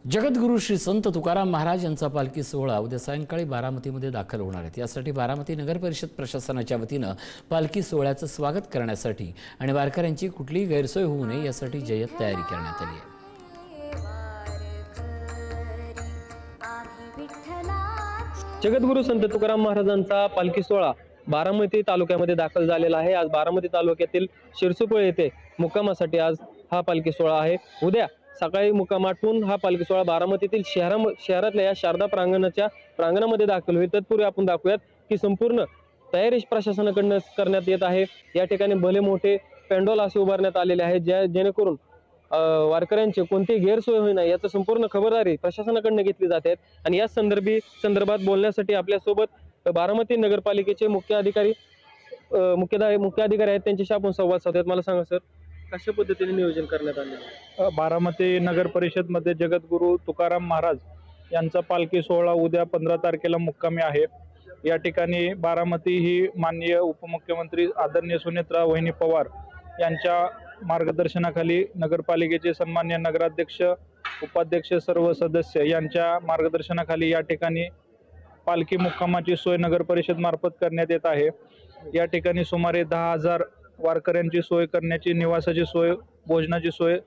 जगद्गुरू श्री संत तुकाराम महाराज यांचा पालखी सोहळा उद्या सायंकाळी बारामतीमध्ये दाखल होणार आहे। यासाठी बारामती नगर परिषद प्रशासनाच्या वतीनं पालखी सोहळ्याचं स्वागत करण्यासाठी आणि वारकऱ्यांची कुठलीही गैरसोय होऊ नये यासाठी जय्यत तयारी करण्यात आली आहे। जगद्गुरू संत तुकाराम महाराजांचा पालखी सोहळा बारामती तालुक्यामध्ये दाखल झालेला आहे। आज बारामती तालुक्यातील शिरसुपळे येथे मुक्कामासाठी आज हा पालखी सोहळा आहे। उद्या सकाळी मुक्कामातून हा पालखी सोहळा बारामतीतील शहरातल्या या शारदा प्रांगणामध्ये दाखल होईल। तत्पूर्वी आपण दाखवूयात की संपूर्ण तयारी प्रशासनाकडून करण्यात येत आहे। या ठिकाणी भले मोठे पेंडॉल असे उभारण्यात आलेले आहेत जेणेकरून वारकऱ्यांची कोणती गैरसोय होईल नाही याची संपूर्ण खबरदारी प्रशासनाकडून घेतली जाते। आणि या संदर्भात बोलण्यासाठी आपल्यासोबत बारामती नगरपालिकेचे मुख्य अधिकारी आहेत, त्यांच्याशी आपण संवाद साधूयात। मला सांगा सर, कशा पद्धतीने नियोजन करण्यात आले? बारामती नगर परिषद मध्ये जगद्गुरू तुकाराम महाराज यांचा पालखी सोहळा उद्या 15 तारखेला मुक्कामी आहे। या ठिकाणी बारामती ही माननीय उपमुख्यमंत्री आदरणीय सुनेत्रा वहिनी पवार यांच्या मार्गदर्शनाखाली नगरपालिकेचे सन्माननीय नगराध्यक्ष, उपाध्यक्ष, सर्व सदस्य यांच्या मार्गदर्शनाखाली या ठिकाणी पालखी मुक्कामाची सोय नगर परिषद मार्फत करण्यात येत आहे। या ठिकाणी सुमारे 10,000 वारकऱ्यांची सोय करण्याची, निवासाची सोय, भोजनाची सोय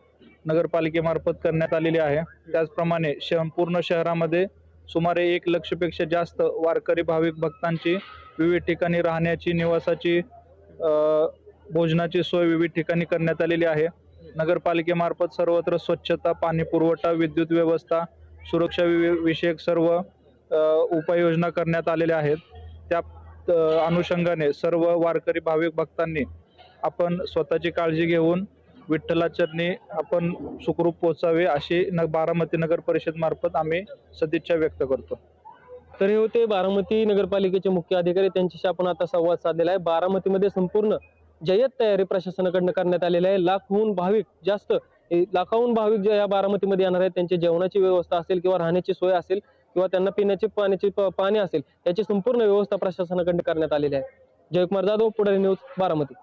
नगरपालिकेमार्फत करण्यात आलेली आहे। त्याचप्रमाणे संपूर्ण शहरामध्ये सुमारे 1 लक्षपेक्षा जास्त वारकरी भाविक भक्तांची विविध ठिकाणी राहण्याची, निवासाची, भोजनाची सोय विविध ठिकाणी करण्यात आलेली आहे। नगरपालिकेमार्फत सर्वत्र स्वच्छता, पाणी पुरवठा, विद्युत व्यवस्था, सुरक्षा विषयक सर्व उपाययोजना करण्यात आलेल्या आहेत। त्या अनुषंगाने सर्व वारकरी भाविक भक्तांनी आपण स्वतःची काळजी घेऊन विठ्ठलाचरणी आपण सुखरूप पोहोचावे अशी बारामती नगर परिषद मार्फत आम्ही सदिच्छा व्यक्त करतो। तर हे होते बारामती नगरपालिकेचे मुख्य अधिकारी, त्यांच्याशी आपण आता संवाद साधलेला आहे। बारामतीमध्ये संपूर्ण जय्यत तयारी प्रशासनाकडून करण्यात आलेली आहे। लाखाहून भाविक जे या बारामतीमध्ये येणार आहेत त्यांची जेवणाची व्यवस्था असेल किंवा राहण्याची सोय असेल किंवा त्यांना पिण्याची पाणी असेल याची संपूर्ण व्यवस्था प्रशासनाकडून करण्यात आलेली आहे। जयकुमार जाधव, पुढारी न्यूज, बारामती।